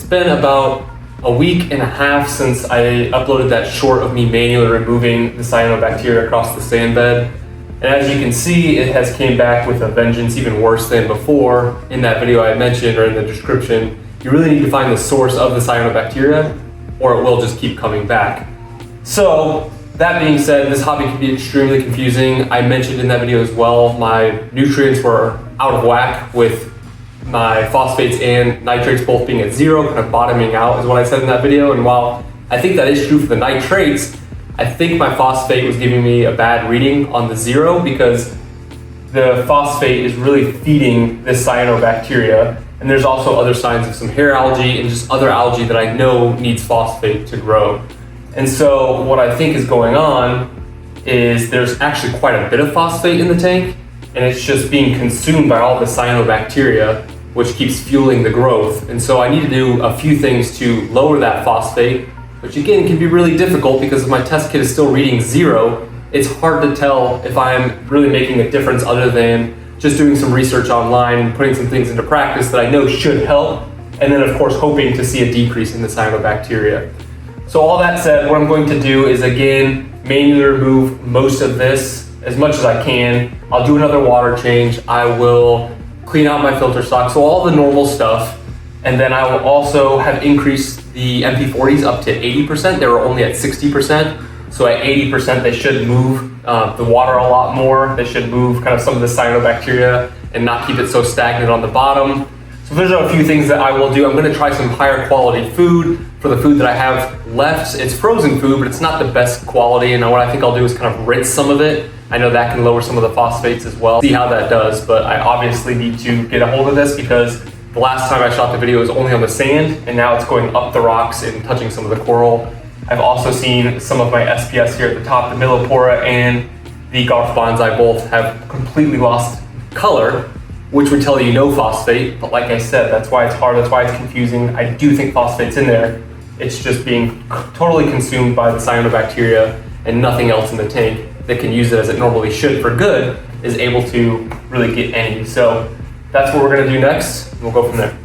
been about a week and a half since I uploaded that short of me manually removing the cyanobacteria across the sand bed. And as you can see, it has came back with a vengeance, even worse than before. In that video I mentioned, or in the description, you really need to find the source of the cyanobacteria or it will just keep coming back. So that being said, this hobby can be extremely confusing. I mentioned in that video as well, my nutrients were out of whack with my phosphates and nitrates both being at 0, kind of bottoming out is what I said in that video. And while I think that is true for the nitrates, I think my phosphate was giving me a bad reading on the 0 because the phosphate is really feeding this cyanobacteria. And there's also other signs of some hair algae and just other algae that I know needs phosphate to grow. And so what I think is going on is there's actually quite a bit of phosphate in the tank, and it's just being consumed by all the cyanobacteria, which keeps fueling the growth. And so I need to do a few things to lower that phosphate, which again can be really difficult because if my test kit is still reading 0, it's hard to tell if I'm really making a difference other than just doing some research online and putting some things into practice that I know should help, and then of course hoping to see a decrease in the cyanobacteria. So all that said, what I'm going to do is again manually remove most of this as much as I can. I'll do another water change. I will clean out my filter stock, so all the normal stuff. And then I will also have increased the MP40s up to 80%. They were only at 60%. So at 80%, they should move the water a lot more. They should move kind of some of the cyanobacteria and not keep it so stagnant on the bottom. So there's a few things that I will do. I'm gonna try some higher quality food. For the food that I have left, it's frozen food, but it's not the best quality. And what I think I'll do is kind of rinse some of it. I know that can lower some of the phosphates as well. See how that does, but I obviously need to get a hold of this because the last time I shot the video was only on the sand, and now it's going up the rocks and touching some of the coral. I've also seen some of my SPS here at the top, the Millipora and the Garth Bonsai both have completely lost color, which would tell you no phosphate. But like I said, that's why it's hard, that's why it's confusing. I do think phosphate's in there. It's just being totally consumed by the cyanobacteria, and nothing else in the tank that can use it as it normally should for good is able to really get any. So that's what we're gonna do next. We'll go from there.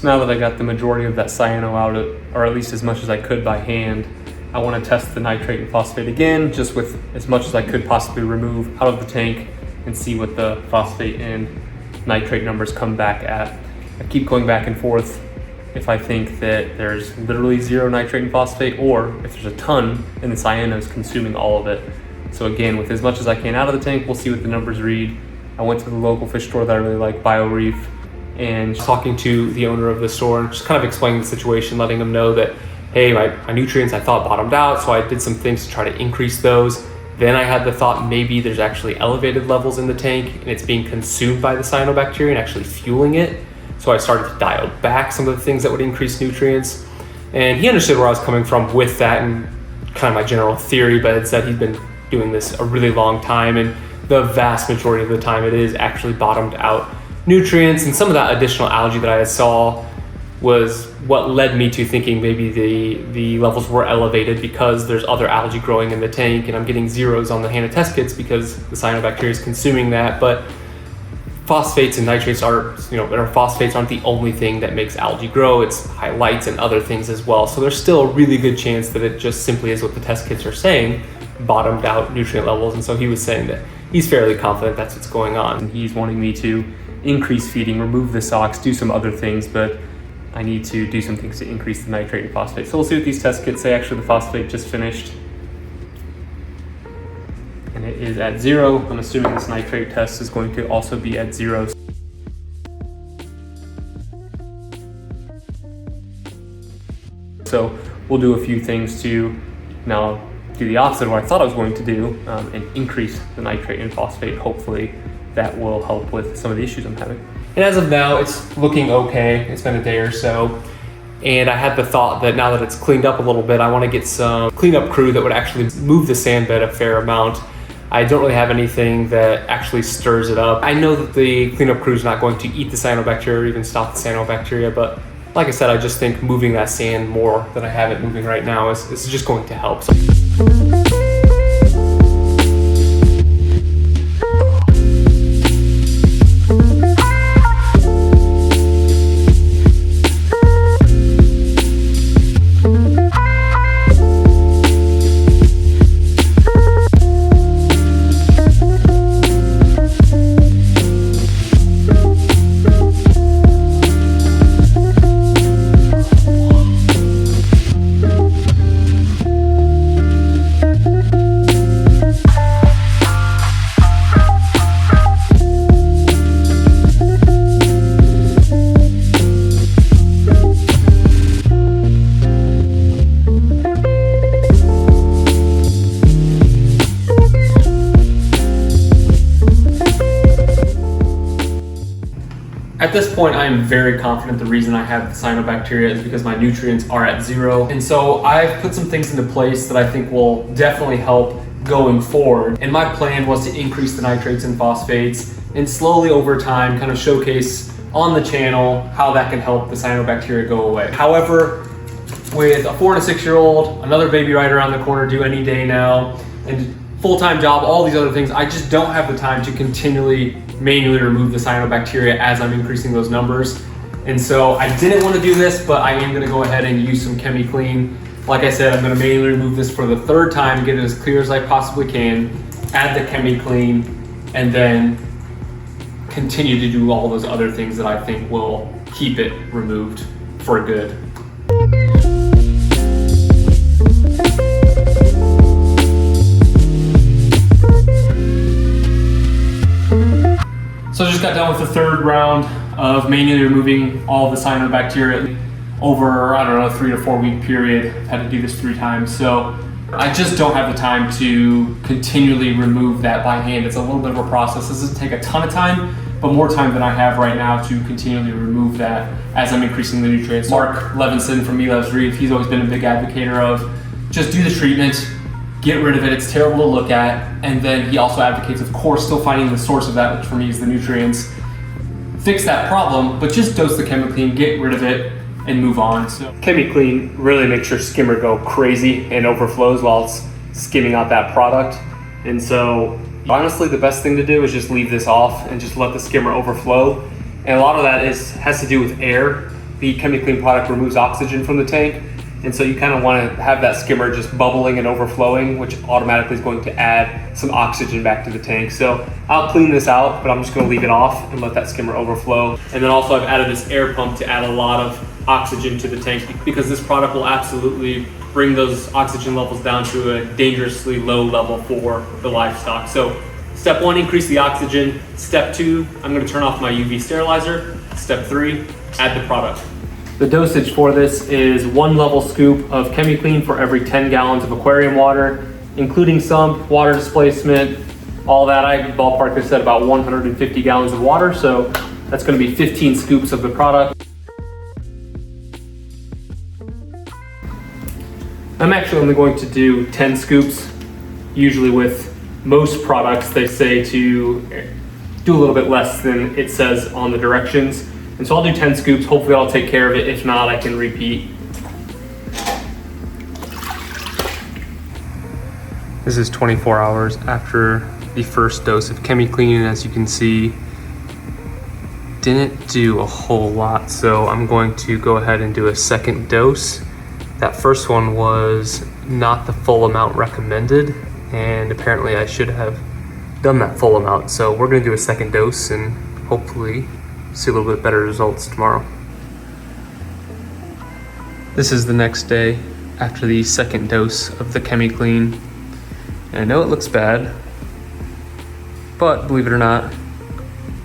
Now that I got the majority of that cyano out, or at least as much as I could by hand, I want to test the nitrate and phosphate again, just with as much as I could possibly remove out of the tank and see what the phosphate and nitrate numbers come back at. I keep going back and forth if I think that there's literally 0 nitrate and phosphate, or if there's a ton and the cyano is consuming all of it. So again, with as much as I can out of the tank, we'll see what the numbers read. I went to the local fish store that I really like, BioReef, and talking to the owner of the store and just kind of explaining the situation, letting them know that, hey, my nutrients I thought bottomed out, so I did some things to try to increase those. Then I had the thought maybe there's actually elevated levels in the tank and it's being consumed by the cyanobacteria and actually fueling it. So I started to dial back some of the things that would increase nutrients. And he understood where I was coming from with that and kind of my general theory, but had said he'd been doing this a really long time, and the vast majority of the time it is actually bottomed out nutrients. And some of that additional algae that I saw was what led me to thinking maybe the levels were elevated because there's other algae growing in the tank and I'm getting zeros on the HANA test kits because the cyanobacteria is consuming that. But phosphates and nitrates phosphates aren't the only thing that makes algae grow. It's highlights and other things as well. So there's still a really good chance that it just simply is what the test kits are saying, bottomed out nutrient levels. And so he was saying that he's fairly confident that's what's going on. And he's wanting me to increase feeding, remove the socks, do some other things, but I need to do some things to increase the nitrate and phosphate. So we'll see what these test kits say. Actually, the phosphate just finished and it is at 0. I'm assuming this nitrate test is going to also be at 0. So we'll do a few things to now do the opposite of what I thought I was going to do and increase the nitrate and phosphate. Hopefully that will help with some of the issues I'm having. And as of now, it's looking okay. It's been a day or so. And I had the thought that now that it's cleaned up a little bit, I want to get some cleanup crew that would actually move the sand bed a fair amount. I don't really have anything that actually stirs it up. I know that the cleanup crew is not going to eat the cyanobacteria or even stop the cyanobacteria, but like I said, I just think moving that sand more than I have it moving right now is just going to help. At this point, I am very confident the reason I have the cyanobacteria is because my nutrients are at 0. And so I've put some things into place that I think will definitely help going forward. And my plan was to increase the nitrates and phosphates and slowly over time kind of showcase on the channel how that can help the cyanobacteria go away. However, with a 4 and a 6-year-old, another baby right around the corner due any day now, and full-time job, all these other things, I just don't have the time to continually manually remove the cyanobacteria as I'm increasing those numbers. And so I didn't want to do this, but I am going to go ahead and use some ChemiClean. Like I said, I'm going to manually remove this for the 3rd time, get it as clear as I possibly can, add the ChemiClean, and then continue to do all those other things that I think will keep it removed for good. So I just got done with the 3rd round of manually removing all the cyanobacteria over, 3 to 4 week period. I've had to do this 3 times. So I just don't have the time to continually remove that by hand. It's a little bit of a process. This doesn't take a ton of time, but more time than I have right now to continually remove that as I'm increasing the nutrients. Mark Levinson from Me Loves Reef, he's always been a big advocator of just do the treatment, get rid of it, it's terrible to look at. And then he also advocates, of course, still finding the source of that, which for me is the nutrients. Fix that problem, but just dose the ChemiClean, get rid of it, and move on. So ChemiClean really makes your skimmer go crazy and overflows while it's skimming out that product. And so honestly, the best thing to do is just leave this off and just let the skimmer overflow. And a lot of that has to do with air. The ChemiClean product removes oxygen from the tank. And so you kind of want to have that skimmer just bubbling and overflowing, which automatically is going to add some oxygen back to the tank. So I'll clean this out, but I'm just going to leave it off and let that skimmer overflow. And then also I've added this air pump to add a lot of oxygen to the tank because this product will absolutely bring those oxygen levels down to a dangerously low level for the livestock. So step 1, increase the oxygen. Step 2, I'm going to turn off my UV sterilizer. Step 3, add the product. The dosage for this is 1 level scoop of ChemiClean for every 10 gallons of aquarium water, including sump, water displacement, all that. I ballpark this at about 150 gallons of water, so that's going to be 15 scoops of the product. I'm actually only going to do 10 scoops. Usually with most products, they say to do a little bit less than it says on the directions. And so I'll do 10 scoops. Hopefully I'll take care of it. If not, I can repeat. This is 24 hours after the first dose of ChemiClean, and as you can see, didn't do a whole lot. So I'm going to go ahead and do a second dose. That first one was not the full amount recommended, and apparently I should have done that full amount. So we're gonna do a second dose and hopefully see a little bit better results tomorrow. This is the next day after the second dose of the ChemiClean. And I know it looks bad, but believe it or not,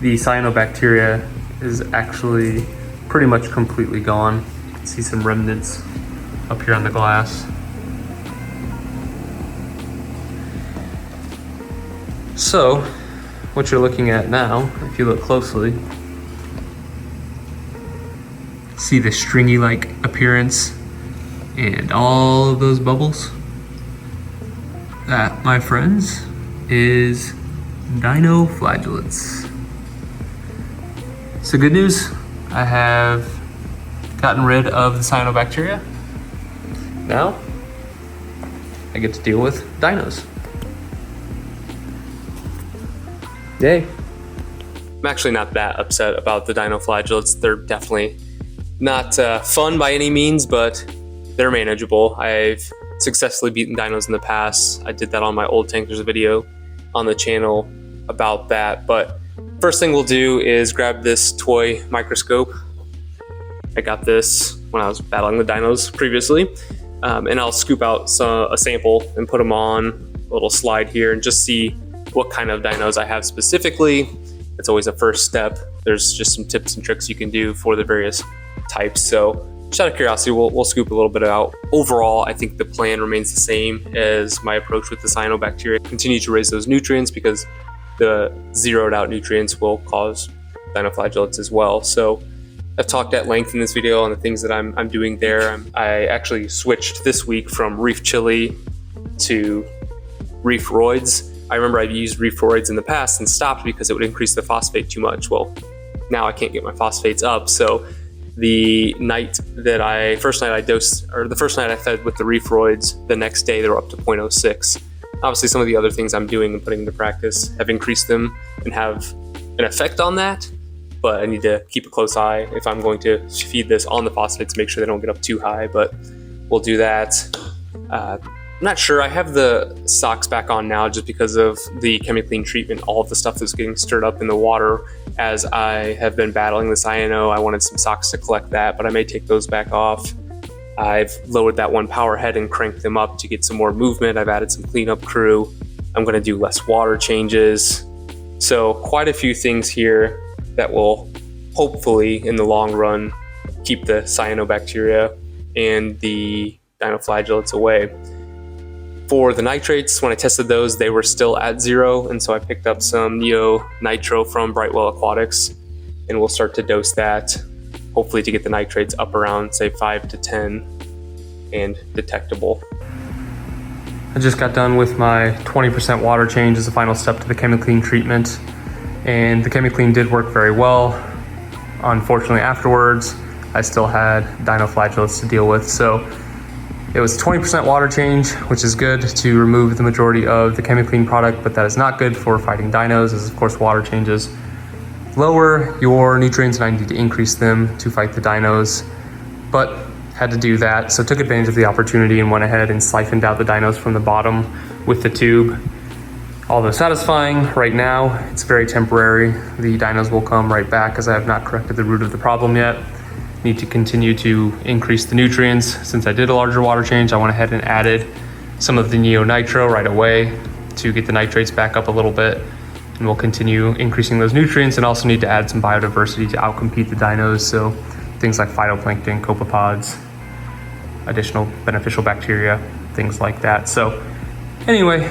the cyanobacteria is actually pretty much completely gone. You can see some remnants up here on the glass. So, what you're looking at now, if you look closely, see the stringy-like appearance and all of those bubbles? That, my friends, is dinoflagellates. So good news, I have gotten rid of the cyanobacteria. Now, I get to deal with dinos. Yay. I'm actually not that upset about the dinoflagellates. They're definitely not fun by any means, but they're manageable. I've successfully beaten dinos in the past. I did that on my old tankers video on the channel about that. But first thing we'll do is grab this toy microscope. I got this when I was battling the dinos previously. And I'll scoop out a sample and put them on a little slide here and just see what kind of dinos I have specifically. It's always a first step. There's just some tips and tricks you can do for the various types. So just out of curiosity, we'll scoop a little bit out. Overall, I think the plan remains the same as my approach with the cyanobacteria. Continue to raise those nutrients because the zeroed out nutrients will cause dinoflagellates as well. So I've talked at length in this video on the things that I'm doing there. I actually switched this week from reef chili to reef roids. I remember I've used reef roids in the past and stopped because it would increase the phosphate too much. Well, now I can't get my phosphates up. So the first night I fed with the reef roids, the next day they were up to 0.06. Obviously some of the other things I'm doing and putting into practice have increased them and have an effect on that. But I need to keep a close eye if I'm going to feed this on the phosphates, make sure they don't get up too high, but we'll do that. I'm not sure, I have the socks back on now just because of the ChemiClean treatment, all of the stuff that's getting stirred up in the water as I have been battling the cyano. I wanted some socks to collect that, but I may take those back off. I've lowered that one power head and cranked them up to get some more movement. I've added some cleanup crew. I'm gonna do less water changes. So quite a few things here that will hopefully in the long run keep the cyanobacteria and the dinoflagellates away. For the nitrates, when I tested those, they were still at 0, and so I picked up some Neo Nitro from Brightwell Aquatics, and we'll start to dose that, hopefully to get the nitrates up around, say, 5 to 10 and detectable. I just got done with my 20% water change as the final step to the ChemiClean treatment, and the ChemiClean did work very well. Unfortunately, afterwards, I still had dinoflagellates to deal with, so it was 20% water change, which is good to remove the majority of the ChemiClean product, but that is not good for fighting dinos, as of course water changes lower your nutrients and I need to increase them to fight the dinos, but had to do that. So took advantage of the opportunity and went ahead and siphoned out the dinos from the bottom with the tube. Although satisfying right now, it's very temporary. The dinos will come right back as I have not corrected the root of the problem yet. Need to continue to increase the nutrients. Since I did a larger water change, I went ahead and added some of the Neo Nitro right away to get the nitrates back up a little bit. and we'll continue increasing those nutrients, and also need to add some biodiversity to outcompete the dinos. So things like phytoplankton, copepods, additional beneficial bacteria, things like that. So anyway,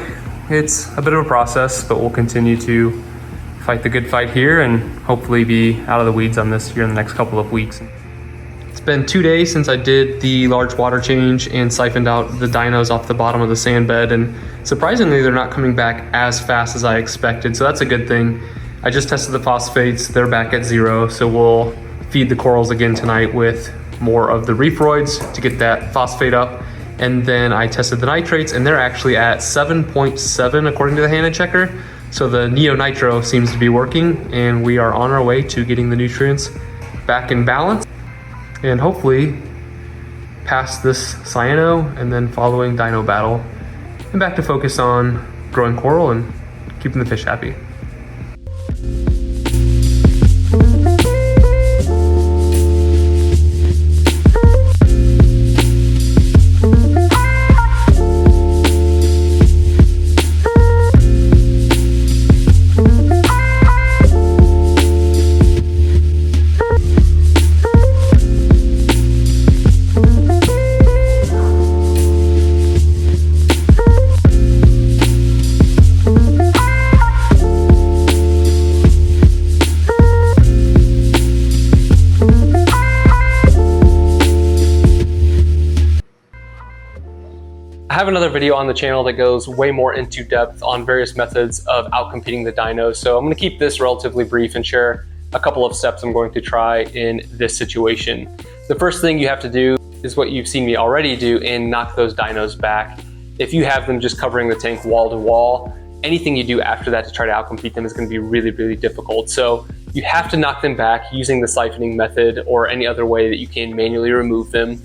it's a bit of a process, but we'll continue to fight the good fight here and hopefully be out of the weeds on this here in the next couple of weeks. It's been 2 days since I did the large water change and siphoned out the dinos off the bottom of the sand bed, and surprisingly they're not coming back as fast as I expected, so that's a good thing. I just tested the phosphates, they're back at 0, so we'll feed the corals again tonight with more of the reefroids to get that phosphate up. And then I tested the nitrates, and they're actually at 7.7 according to the Hannon checker. So the neonitro seems to be working, and we are on our way to getting the nutrients back in balance and hopefully past this cyano and then following dino battle and back to focus on growing coral and keeping the fish happy. I have another video on the channel that goes way more into depth on various methods of outcompeting the dinos. So I'm going to keep this relatively brief and share a couple of steps I'm going to try in this situation. The first thing you have to do is what you've seen me already do and knock those dinos back. If you have them just covering the tank wall to wall, anything you do after that to try to outcompete them is going to be really, really difficult. So you have to knock them back using the siphoning method or any other way that you can manually remove them.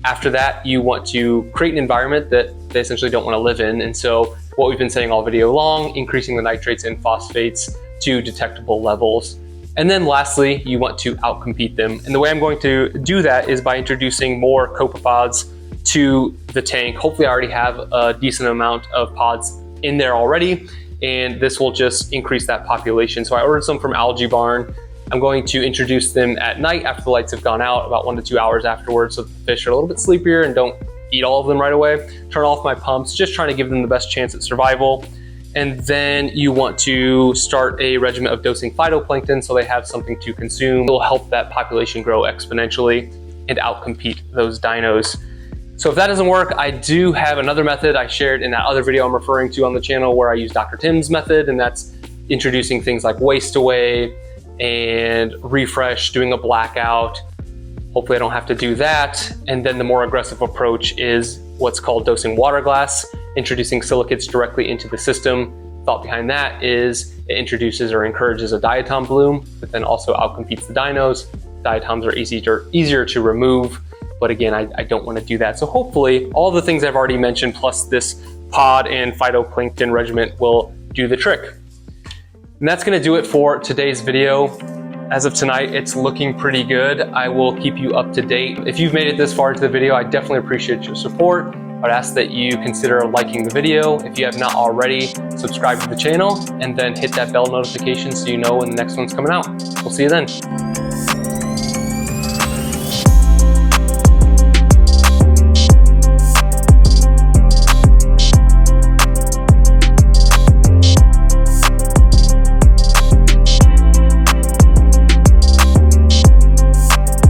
After that, you want to create an environment that they essentially don't want to live in. And so what we've been saying all video long, increasing the nitrates and phosphates to detectable levels. And then lastly, you want to outcompete them. And the way I'm going to do that is by introducing more copepods to the tank. Hopefully I already have a decent amount of pods in there already, and this will just increase that population. So I ordered some from Algae Barn. I'm going to introduce them at night after the lights have gone out, about 1 to 2 hours afterwards, so the fish are a little bit sleepier and don't eat all of them right away. Turn off my pumps, just trying to give them the best chance at survival. And then you want to start a regimen of dosing phytoplankton so they have something to consume. It'll help that population grow exponentially and outcompete those dinos. So if that doesn't work, I do have another method I shared in that other video I'm referring to on the channel where I use Dr. Tim's method, and that's introducing things like waste away and refresh, doing a blackout. Hopefully I don't have to do that. And then the more aggressive approach is what's called dosing water glass, introducing silicates directly into the system. Thought behind that is it introduces or encourages a diatom bloom, but then also outcompetes the dinos. Diatoms are easier to remove, but again, I don't want to do that. So hopefully all the things I've already mentioned plus this pod and phytoplankton regimen will do the trick. And that's going to do it for today's video. As of tonight, it's looking pretty good. I will keep you up to date. If you've made it this far into the video, I definitely appreciate your support. I'd ask that you consider liking the video. If you have not already, subscribe to the channel and then hit that bell notification so you know when the next one's coming out. We'll see you then.